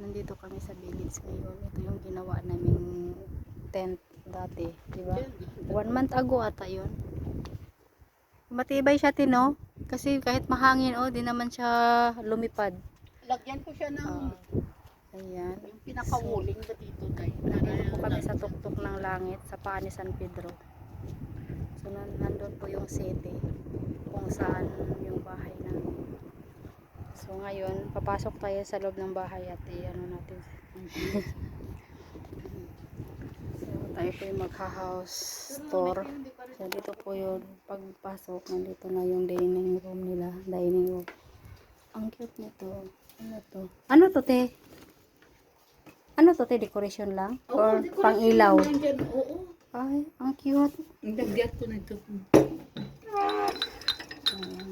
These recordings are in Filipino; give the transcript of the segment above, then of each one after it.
nandito kami sa village ngayon. Ito yung ginawa naming tent dati, di ba? 1 month ago ata yun. Matibay siya, Tino. Kasi kahit mahangin, oh, di naman siya lumipad. Lagyan ko siya ng Ayan. yung pinaka-walling ba dito tayo. Nandito po kami sa tuktok ng langit, sa Paa ni San Pedro. So, nandun po yung city, kung saan yung bahay namin. So, ngayon, papasok tayo sa loob ng bahay at ano natin. So, tayo po yung magha-house tour. So, dito po yung pagpasok. Nandito na yung dining room nila. Dining room. Ang cute nito. Ano to? Ano to, te? Ano to, te? Decoration lang? Or pang ilaw? Oo. Ay, ang cute. Nagdiat ko na ito. Ayan.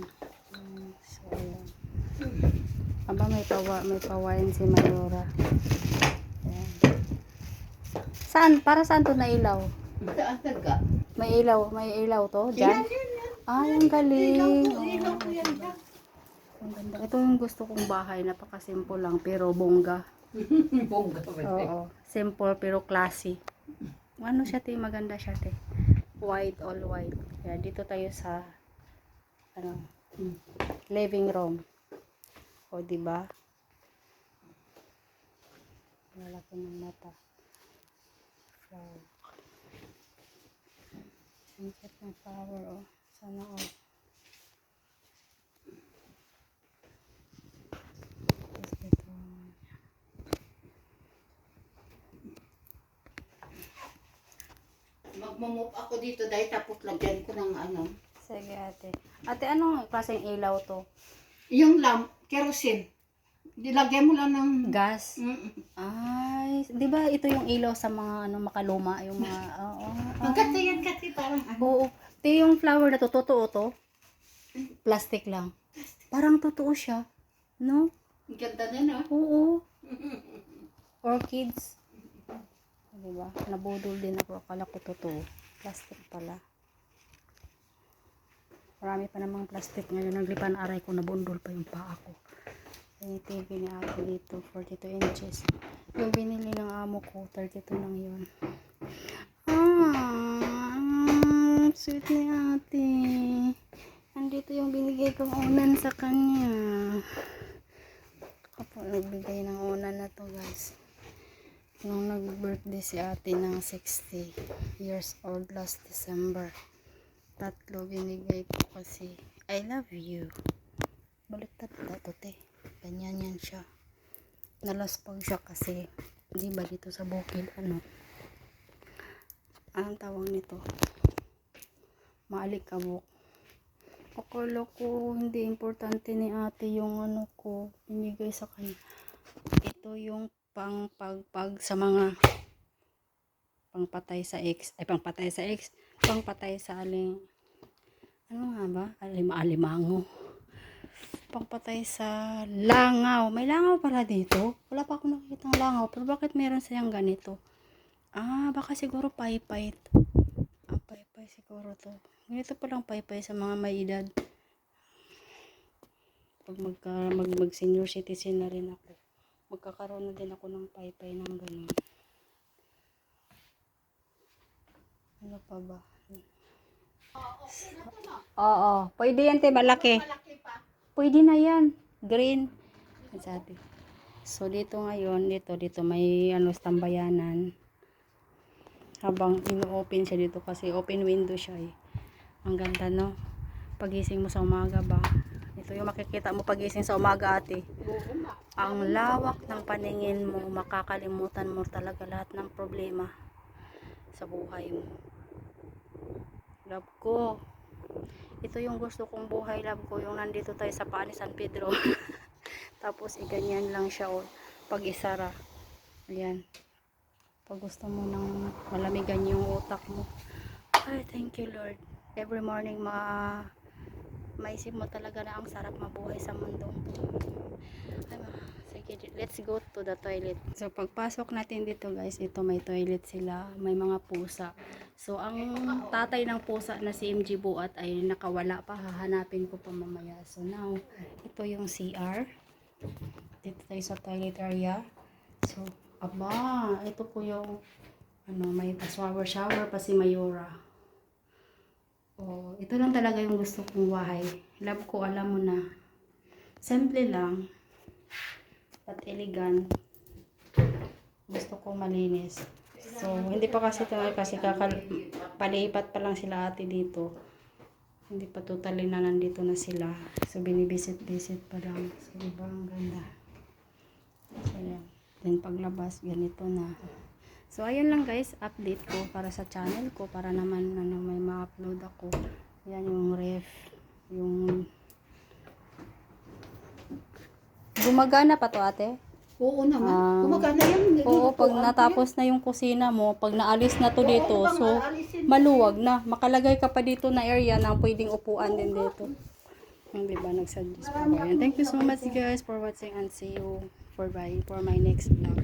So, ayan. Aba, may pawain si Mayora. Ayan. Saan? Para saan to na ilaw? Saan taga? May ilaw to? Diyan? Yan. Ay, ang galing. Ilaw ko yan. Ang ganda. Ito yung gusto kong bahay. Napaka-simple lang, pero bongga. Bongga ba? Oo. Simple, pero classy. Ano siya, te? Maganda siya, te. White, all white. Kaya dito tayo sa living room. O, diba? Lalaki ng mata. Flower. Ang cute ng flower, oh. Sana, oh. Tapos ito. Magmamove ako dito dahil tapos lagyan ko ng ano. Sige, ate. Ate, anong klaseng ilaw to? Yung lamp, kerosene. Dilagyan mo lang ng Gas? Ay, di ba ito yung ilaw sa mga ano makaluma, yung mga Maganda yan kasi parang ano. Oo. Ito yung flower na to, totoo to? Plastic lang. Parang totoo siya. No? Ang ganda na no? Oo. Orchids. Di ba? Nabudol din ako. Akala ko totoo. Plastic pala. Marami pa namang plastic ngayon. Naglipan aray ko, nabundol pa yung paa ko. Yung TV ni ate dito, 42 inches. Yung binili ng amo ko, 32 lang yun. Sweet ni ate. Andito yung binigay kong unan sa kanya. Ako nagbigay ng unan na to, guys. Nung nag-birthday si ate ng 60 years old last December. 3 binigay ko kasi I love you. Baliktad na to, te. Ganyan yan siya. Nalaspag siya kasi di ba dito sa bukid anong tawag nito? Maalikabok. Akala ko hindi importante ni ate yung ano ko binigay sa kanya. Ito yung pangpagpag sa mga pangpatay sa aling ano nga ba? Alimango. Pangpatay sa langaw. May langaw pala dito. Wala pa akong nakikita ng langaw. Pero bakit meron silang ganito? Baka siguro paypay. Paypay siguro to. Ganito palang paypay sa mga may edad. Pag mag senior citizen na rin ako. Magkakaroon na din ako ng paypay ng ganun. Ano pa ba? Oo. Pwede yan, te. Malaki. Pwede na yan. Green. Sabi. So, dito ngayon, dito may tambayanan. Habang ino-open siya dito kasi open window siya eh. Ang ganda, no? Pagising mo sa umaga ba? Ito yung makikita mo pagising sa umaga, ate. Ang lawak ng paningin mo, makakalimutan mo talaga lahat ng problema sa buhay mo. Love ko. Ito yung gusto kong buhay, love ko. Yung nandito tayo sa Paa ni San Pedro. Tapos, iganyan lang siya o pag isara. Ayan. Pag gusto mo nang malamigan yung utak mo. Ay, thank you, Lord. Every morning, maisip mo talaga na ang sarap mabuhay sa mundo. Ay, sige, let's go to the toilet. So, pagpasok natin dito, guys, ito may toilet sila. May mga pusa. So, ang tatay ng pusa na si MG Buat ay nakawala pa. Hahanapin ko pa mamaya. So, now, ito yung CR. Dito tayo sa toilet area. So, aba, ito po yung may shower pa si Mayora. Oh, ito lang talaga yung gusto kong bahay. Love ko, alam mo na. Simple lang. At elegant. Gusto ko malinis. So, hindi pa kasi kasi palipat pa lang sila ate dito. Hindi pa totally na nandito na sila. So, binibisit-bisit pa lang. So, diba, ang ganda. So, yan. Then, paglabas, ganito na. So, ayun lang guys, update ko para sa channel ko. Para naman, may ma-upload ako. Yan yung ref. Yung gumagana pa to ate? Oo naman. Gumagana yan. Oo, pag natapos na yung kusina mo, pag naalis na to dito, so maluwag na. Makalagay ka pa dito na area na pwedeng upuan din dito. Yung diba, nagsuggest pa ba yan. Thank you so much guys for watching and see you for my next vlog.